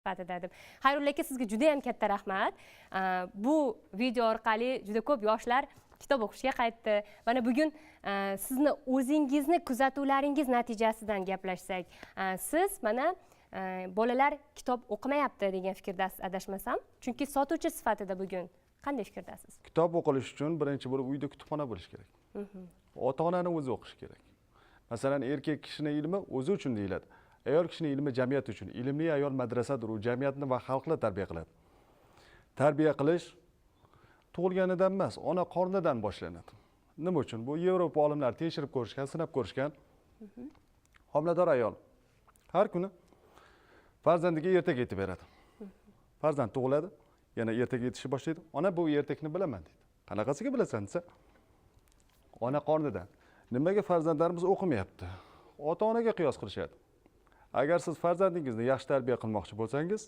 sifatida deb. Xayrulla aka, sizga juda ham katta rahmat. Bu video orqali juda ko'p yoshlar kitob o'qishga qaytdi. Mana bugun sizni o'zingizni kuzatuvlaringiz natijasidan gaplashsak, siz mana bolalar kitob o'qimayapti degan fikrdasiz, adashmasam. Chunki sotuvchi sifatida bugun qanday fikrdasiz? Kitob o'qilish uchun birinchi bo'lib uyda kutubxona bo'lishi kerak. Ota-onani o'zi o'qishi kerak. Masalan, erkak kishining ilmi o'zi uchun deyiladi. Ayol kishining ilmi jamiyat uchun. Ilmli ayol madrasadir, u jamiyatni va xalqni tarbiya qiladi. Tarbiya qilish tug'ilganidan emas, ona qornidan boshlanadi. Nima uchun? Bu Yevropa olimlari tekshirib ko'rishgan, sinab ko'rishgan. Homilador ayol har kuni farzandiga ertak aytib beradi. Farzand tug'iladi, yana ertak aytishni boshlaydi. Ona bu ertakni bilaman deydi. Qanaqasiga bilasan desa, ona qornidan. Nimaga farzandlarimiz o'qimayapti? Ota-onaga qiyos qilishadi. Agar siz farzandingizni yaxshi tarbiya qilmoqchi bo'lsangiz,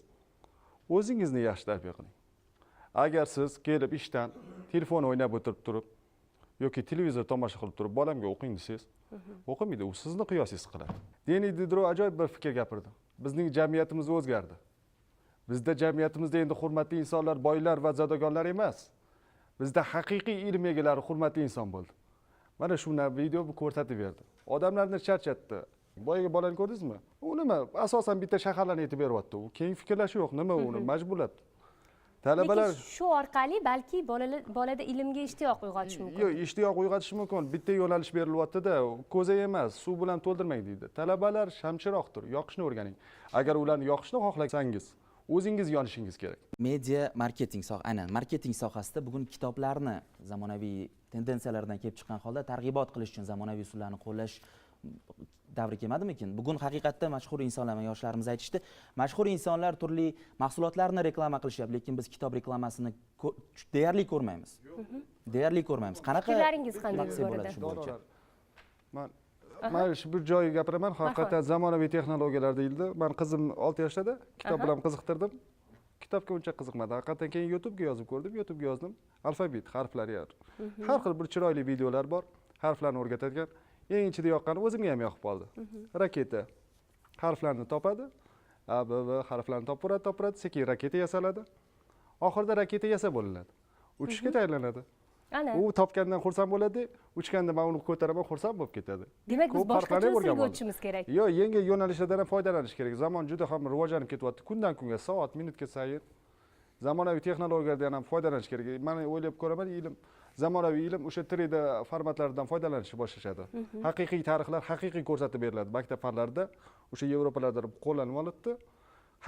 o'zingizni yaxshi tarbiya qiling. Agar siz kelib ishdan telefon o'ynab o'tirib turib yoki televizor tomosha qilib turib bolamga o'qing desangiz, o'qimaydi, u sizni qiyosingiz qiladi. Deni Didro ajoyib bir fikr gapirdi. Bizning jamiyatimiz o'zgardi. Bizda jamiyatimizda endi hurmatli insonlar boylar va zodagonlar emas. Bizda haqiqiy ilm egalari hurmatli inson bo'ldi. Mana shu video bu ko'rsatib berdi. Odamlarni charchatdi. Boyaga bolani ko'rdingizmi? U nima? Asosan bitta shaharlarni aytib beryapti. U keyin fikrlashi yo'q, nima uni majburlab. Talabalar shu orqali balki bolada ilmga ishtiyoq uyg'otish mumkin. Yo'q, ishtiyoq uyg'otish mumkin. Bitta yo'nalish berilyapti-da, ko'za emas, suv bilan to'ldirmang deydi. Talabalar shamchiroqdir, yoqishni o'rganing. Agar ularni yoqishni xohlasangiz, o'zingiz yonishingiz kerak. Media marketing aynan marketing sohasida bugun kitoblarni zamonaviy tendensiyalardan kelib chiqqan holda targ'ibot qilish uchun zamonaviy usullarni qo'llash davri kelmadimikin? Bugun haqiqatda mashhur insonlar, yoshlarimiz aytishdi, mashhur insonlar turli mahsulotlarni reklama qilishyapti, lekin biz kitob reklamasini deyarli ko'rmaymiz. Deyarli ko'rmaymiz. Qanaqa fikrlaringiz qanday bo'ladi? Men shu bir joyi gapiraman, haqiqatan zamonaviy texnologiyalar deyildi. Men qizim 6 yoshda, kitob bilan qiziqtirdim. Kitobga uncha qiziqmadi. Haqiqatan keyin YouTube'ga yozib ko'rdim, YouTube'ga yozdim. Alfabet, harflar yor. Har xil bir chiroyli videolar bor, harflarni o'rgatadigan. Eng ichida yoqqani o'zimga ham yoqib qoldi. Raketa harflarni topadi, A, B, V harflarni topib sekin raketa yasaladi. Oxirida raketa yasab bo'linadi. Uchishga tayyorlanadi. U topgandan xursand bo'ladi, uchganda men uni ko'taraman, xursand bo'lib ketadi. Demak, biz boshqacha usulga o'tishimiz kerak. Yo'q, yengil yo'nalishlardan ham foydalanish kerak. Zamon juda ham rivojlanib ketyapti. Kundan kunga, soat, minutga sayin zamonaviy texnologiyalardan ham foydalanish kerak. Men o'ylab ko'raman, ilm zamonaviy ilm o'sha 3D formatlaridan foydalanishni boshlashadi. Haqiqiy tarixlar haqiqiy ko'rsatib beriladi maktab fanlarida. O'sha Yevropalarda qo'llanib olibdi.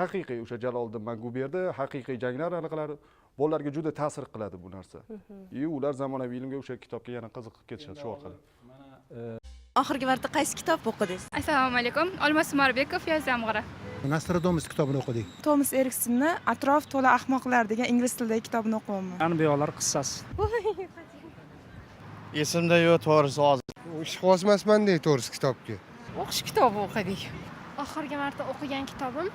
Haqiqiy o'sha Jaloliddin Manguberdi, haqiqiy janglar aniqlari bolalarga juda ta'sir qiladi bu narsa. Ular zamonaviy ilmga o'sha kitobga yana qiziqib ketishadi shu orqali. Oxirgi marta qaysi kitob o'qidingiz? Assalomu alaykum. Olmos Umorbekov Yozyamg'ira. Nostradamus kitobini o'qidik. Thomas Eriksonni Atrof to'la ahmoqlar degan ingliz tilidagi kitobini o'qiyapman. Anbiyolar qissasi. Esimda yo'q, to'g'risi hozir. Ishqibozmasman deydi to'g'risi kitobga. O'qish kitobi o'qidik. Oxirgi marta o'qigan kitobim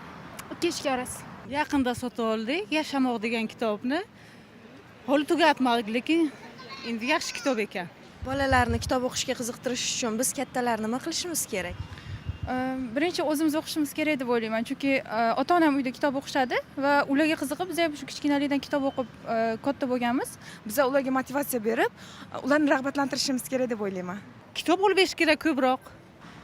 Kechki orasi. Yaqinda sotib oldik, Yashamoq degan kitobni. Hali tugatmadik, lekin endi yaxshi kitob ekan. Bolalarni kitob o'qishga qiziqtirish uchun biz kattalar nima qilishimiz kerak? Birinchi o'zimiz o'qishimiz kerak deb o'ylayman, chunki ota-onam uyda kitob o'qishadi va ularga qiziqib, biz ham shu kichkinalikdan kitob o'qib katta bo'lganmiz. Biz ularga motivatsiya berib, ularni rag'batlantirishimiz kerak deb o'ylayman. Kitob olib berish kerak ko'proq.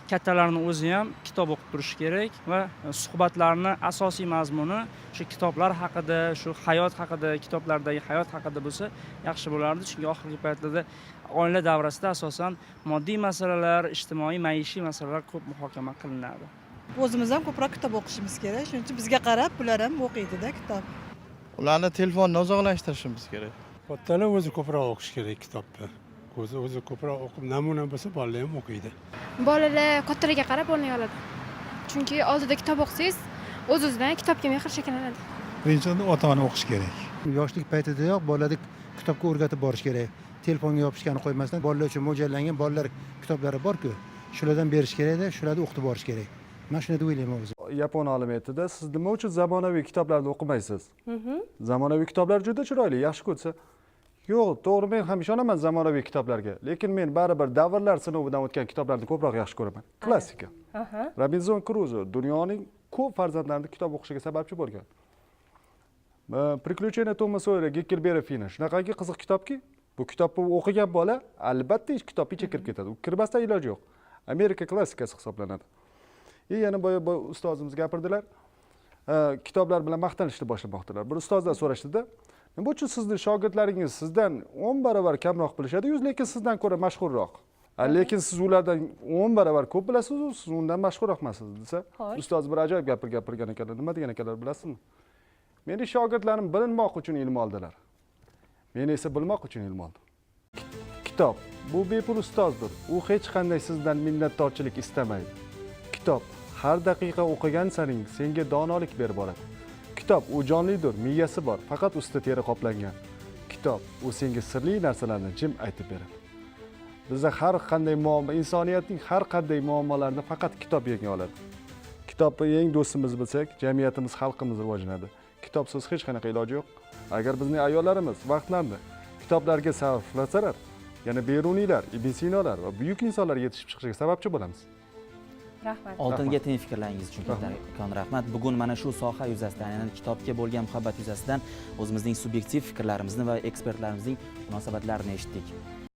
Kattalarning o'zi ham kitob o'qib turishi kerak va suhbatlarni asosiy mazmuni shu kitoblar haqida, shu hayot haqida, kitoblardagi hayot haqida bo'lsa yaxshi bo'lardi, chunki oxirgi paytlarda oila davrasida asosan moddiy masalalar, ijtimoiy, maishiy masalalar ko'p muhokama qilinadi. O'zimiz ham ko'proq kitob o'qishimiz kerak, shuning uchun bizga qarab ular ham o'qiydi-da kitob. Ularni telefondan uzoqlashtirishimiz kerak. Kattalar o'zi ko'proq o'qish kerak kitobni. O'zi ko'proq o'qib namuna bo'lsa bolalar ham o'qiydi. Bolalar kattalarga qarab o'rnak oladi. Chunki oldida kitob o'qisangiz, o'z-o'zidan kitobga mehr shakllanadi. Birinchidan ota-ona o'qish kerak. Yoshlik paytidayoq bolalarga kitobga o'rgatib borish kerak. Telefonga yopishgani qo'ymasdan bolalar uchun mo'ljallangan bolalar kitoblari bor-ku, shulardan berish kerak-da, shularni o'qitib borish kerak. Men shuni deb o'ylayman o'zim. Yapon olimi aytdi-da, siz nima uchun zamonaviy kitoblarni o'qimaysiz? Zamonaviy kitoblar juda chiroyli, yaxshi ko'rsa. Yo'q, to'g'ri, men ham ishonaman zamonaviy kitoblarga, lekin men baribir davrlar sinovidan o'tgan kitoblarni ko'proq yaxshi ko'raman. Klassika. Robinson Kruzo dunyoning ko'p farzandlarni kitob o'qishiga sababchi bo'lgan. Приключения Тома Сойера, Геккельбери Фина. Shunaqangi qiziq kitobki, bu kitobni o'qigan bola albatta kitobni ichiga kirib ketadi. U kirmasdan iloji yo'q. Amerika klassikasi hisoblanadi. Yana boya ustozimiz gapirdilar. Kitoblar bilan maqtanishni boshlamoqdilar. Bir ustozdan so'rashdi-da, nima uchun sizning shogirdlaringiz sizdan 10 barobar kamroq bilishadi, lekin sizdan ko'ra mashhurroq. Lekin siz ulardan 10 barobar ko'p bilasiz, siz undan mashhurroq emassiz desa, ustoz bir ajoyib gapirgan ekanlar. Nima degan ekanlar bilasizmi? Meni shogirdlarim bilinmoq uchun ilm oldilar. Men esa bilmoq uchun ilm oldim. Kitob bu bepul ustozdir. U hech qanday sizdan minnatdorchilik istamaydi. Kitob har daqiqa o'qigan saring senga donolik berib boradi. Kitob u jonlidir, miyasi bor, faqat usti teri qoplangan. Kitob u senga sirli narsalarni jim aytib beradi. Bizda har qanday muammo, insoniyatning har qanday muammolarini faqat kitob yenga oladi. Kitobni eng do'stimiz bilsak, jamiyatimiz, xalqimiz rivojlanadi. Kitobsiz hech qanaqa iloji yo'q. Agar bizning ayollarimiz vaqtlarni kitoblarga sarflasalar, yana Beruniylar, Ibn Sinolar va buyuk insonlar yetishib chiqishiga sababchi bo'lamiz. Rahmat. Oltinga teng fikrlaringiz uchun kattakon rahmat. Bugun mana shu soha yuzasidan, ya'ni kitobga bo'lgan muhabbat yuzasidan o'zimizning subyektiv fikrlarimizni va ekspertlarimizning munosabatlarini eshitdik.